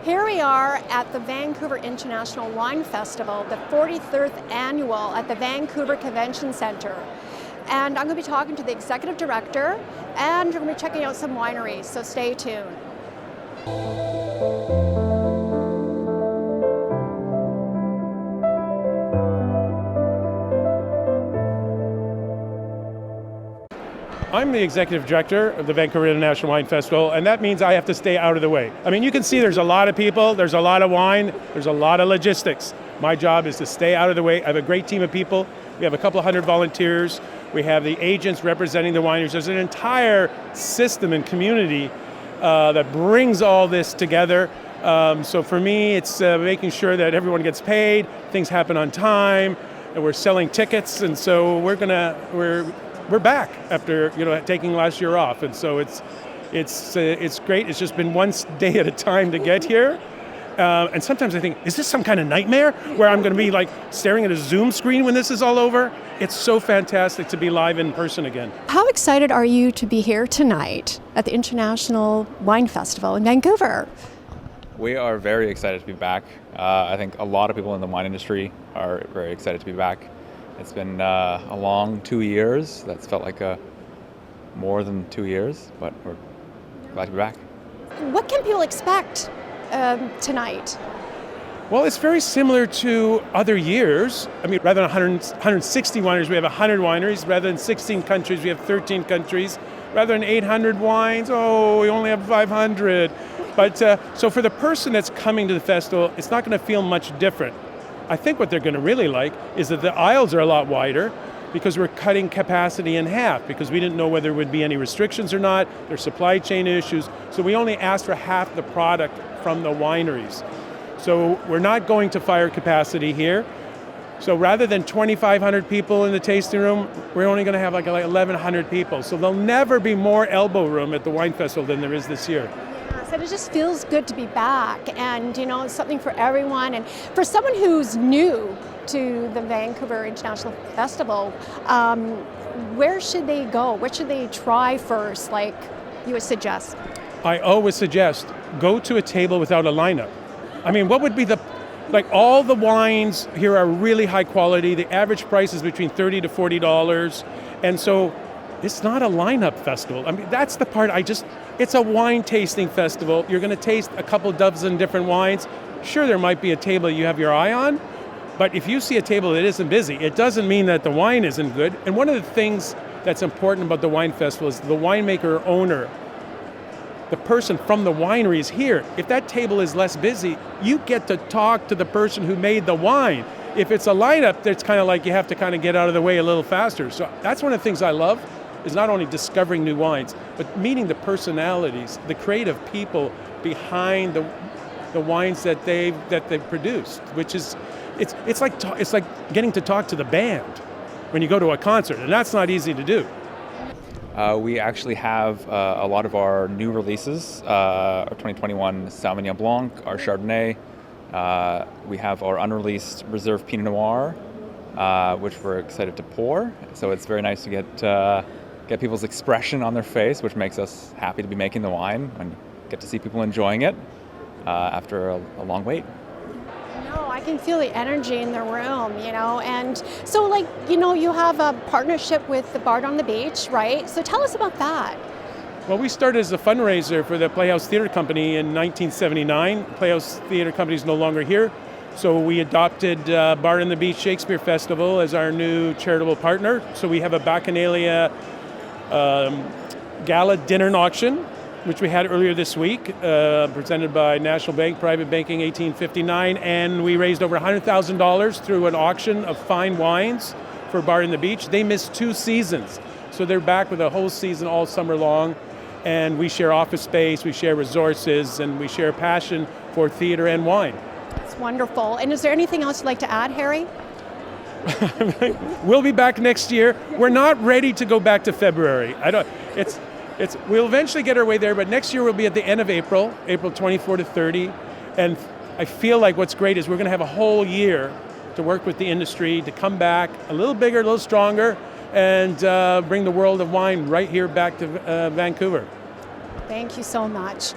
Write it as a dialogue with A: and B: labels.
A: Here we are at the Vancouver International Wine Festival, the 43rd annual at the Vancouver Convention Centre. And I'm going to be talking to the executive director, and we're going to be checking out some wineries, so stay tuned.
B: I'm the executive director of the Vancouver International Wine Festival, and that means I have to stay out of the way. I mean, you can see there's a lot of people, there's a lot of wine, there's a lot of logistics. My job is to stay out of the way. I have a great team of people. We have a couple of hundred volunteers. We have the agents representing the wineries. There's an entire system and community that brings all this together. So for me, it's making sure that everyone gets paid, things happen on time, and we're selling tickets, and so we're back after taking last year off, and so it's great. It's just been one day at a time to get here, and sometimes I think, is this some kind of nightmare where I'm going to be like staring at a Zoom screen when this is all over? It's so fantastic to be live in person again.
A: How excited are you to be here tonight at the International Wine Festival in Vancouver?
C: We are very excited to be back. I think a lot of people in the wine industry are very excited to be back. It's been a long 2 years. That's felt like more than 2 years, but we're glad to be back.
A: What can people expect tonight?
B: Well, it's very similar to other years. I mean, rather than 160 wineries, we have 100 wineries. Rather than 16 countries, we have 13 countries. Rather than 800 wines, we only have 500. But so for the person that's coming to the festival, it's not going to feel much different. I think what they're going to really like is that the aisles are a lot wider because we're cutting capacity in half because we didn't know whether there would be any restrictions or not. There's supply chain issues. So we only asked for half the product from the wineries. So we're not going to fire capacity here. So rather than 2,500 people in the tasting room, we're only going to have like 1,100 people. So there'll never be more elbow room at the wine festival than there is this year.
A: And it just feels good to be back, and it's something for everyone. And for someone who's new to the Vancouver International Festival, where should they go? What should they try first, like you would suggest?
B: I always suggest go to a table without a lineup. I mean, what would be all the wines here are really high quality. The average price is between $30 to $40. And so it's not a lineup festival. I mean, that's the part it's a wine tasting festival. You're going to taste a couple dozen different wines. Sure, there might be a table you have your eye on, but if you see a table that isn't busy, it doesn't mean that the wine isn't good. And one of the things that's important about the wine festival is the winemaker or owner, the person from the winery is here. If that table is less busy, you get to talk to the person who made the wine. If it's a lineup, that's kind of like you have to kind of get out of the way a little faster. So that's one of the things I love, is not only discovering new wines, but meeting the personalities, the creative people behind the wines that they've produced, which is it's like getting to talk to the band when you go to a concert, and that's not easy to do.
C: We actually have a lot of our new releases, our 2021 Sauvignon Blanc, our Chardonnay. We have our unreleased Reserve Pinot Noir, which we're excited to pour. So it's very nice to get people's expression on their face, which makes us happy to be making the wine and get to see people enjoying it after a long wait.
A: No, I can feel the energy in the room, and so you have a partnership with the Bar on the Beach, right? So tell us about that.
B: Well, we started as a fundraiser for the Playhouse Theatre Company in 1979. Playhouse Theatre Company is no longer here, so we adopted Bar on the Beach Shakespeare Festival as our new charitable partner. So we have a Bacchanalia gala dinner and auction, which we had earlier this week, presented by National Bank Private Banking 1859, and we raised over $100,000 through an auction of fine wines for Bar on the Beach. They missed 2 seasons, so they're back with a whole season all summer long, and we share office space, we share resources, and we share passion for theater and wine.
A: That's wonderful. And is there anything else you'd like to add, Harry?
B: We'll be back next year. We're not ready to go back to February. We'll eventually get our way there, but next year we'll be at the end of April 24 to 30. And I feel like what's great is we're going to have a whole year to work with the industry to come back a little bigger, a little stronger, and bring the world of wine right here back to Vancouver.
A: Thank you so much.